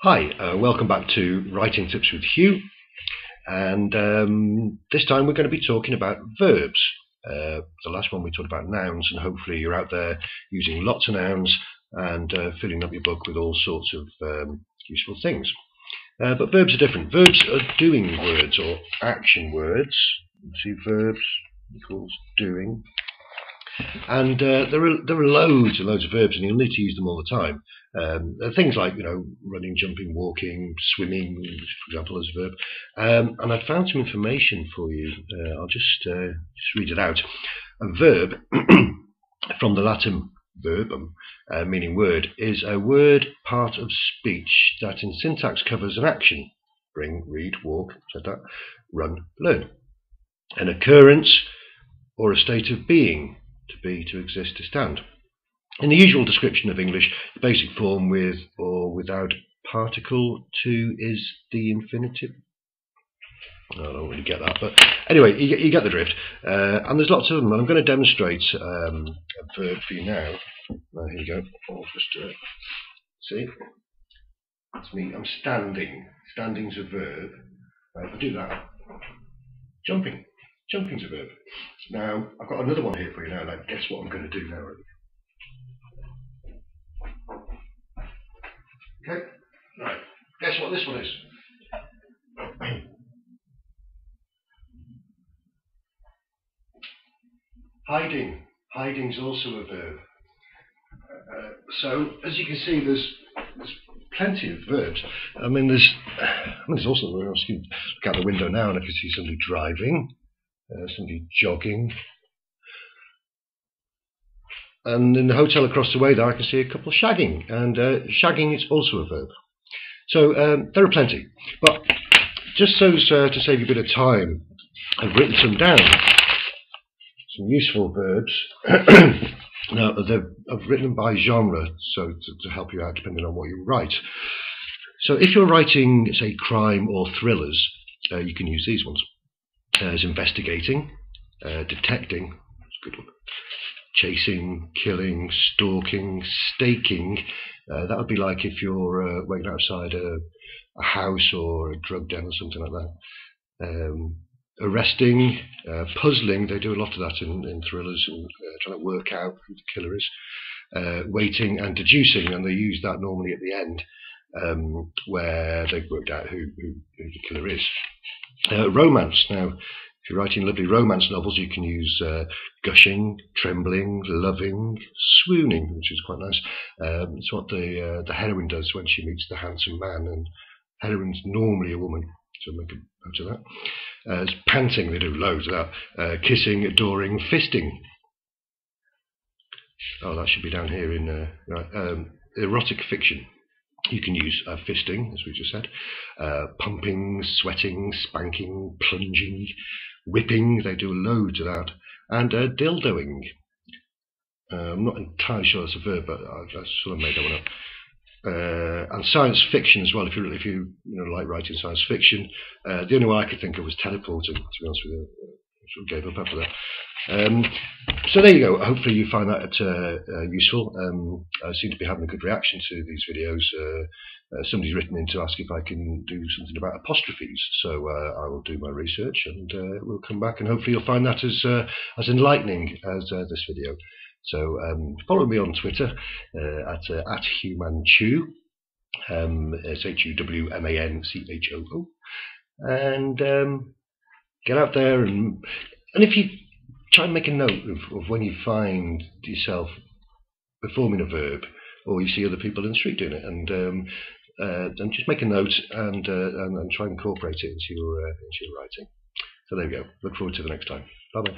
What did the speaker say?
Hi, welcome back to Writing Tips with Huw, and this time we're going to be talking about verbs. The last one we talked about nouns, and hopefully you're out there using lots of nouns and filling up your book with all sorts of useful things. But verbs are different. Verbs are doing words or action words. You see verbs equals doing. And there are loads and loads of verbs, and you'll need to use them all the time. Things like, running, jumping, walking, swimming, for example, as a verb. And I found some information for you. I'll just read it out. A verb, from the Latin verbum, meaning word, is a word part of speech that in syntax covers an action: bring, read, walk, etc., run, learn. An occurrence or a state of being: to be, to exist, to stand. In the usual description of English, the basic form with or without particle to is the infinitive. I don't really get that, but anyway, you get the drift. And there's lots of them, and I'm going to demonstrate a verb for you now. Here you go. I'll just see. That's me. I'm standing. Standing's a verb. If I do that, jumping. Jumping's a verb. Now, I've got another one here for you now. Like, guess what I'm going to do now? Okay, right. Guess what this one is? Hiding. Hiding's also a verb. So, as you can see, there's plenty of verbs. I mean, there's also, you can look out the window now and I can see somebody driving, somebody jogging. And in the hotel across the way there, I can see a couple shagging, and shagging is also a verb. So there are plenty. But just so to save you a bit of time, I've written some down, some useful verbs. Now, I've written them by genre, so to help you out depending on what you write. So if you're writing, say, crime or thrillers, you can use these ones. There's investigating, detecting, that's a good one. Chasing, killing, stalking, staking. That would be like if you're waiting outside a house or a drug den or something like that. Arresting, puzzling. They do a lot of that in thrillers, and trying to work out who the killer is. Waiting and deducing, and they use that normally at the end, where they've worked out who the killer is. Romance. Now, if you're writing lovely romance novels, you can use gushing, trembling, loving, swooning, which is quite nice. It's what the heroine does when she meets the handsome man, and heroine's normally a woman, so make a note of that. It's panting, they do loads of that. Kissing, adoring, fisting. Oh, that should be down here in erotic fiction. You can use fisting, as we just said, pumping, sweating, spanking, plunging, whipping. They do loads of that, and dildoing. I'm not entirely sure that's a verb, but I sort of made that one up. And science fiction as well. If you like writing science fiction, the only one I could think of was teleporting. To be honest with you, I sort of gave up after that. So there you go. Hopefully you find that useful. I seem to be having a good reaction to these videos. Somebody's written in to ask if I can do something about apostrophes, so I will do my research and we'll come back, and hopefully you'll find that as enlightening as this video. So follow me on Twitter at @HuwManChoo, it's HuwManChoo, and get out there and if you try and make a note of when you find yourself performing a verb, or you see other people in the street doing it, and just make a note and try and incorporate it into your writing. So there we go. Look forward to the next time. Bye bye.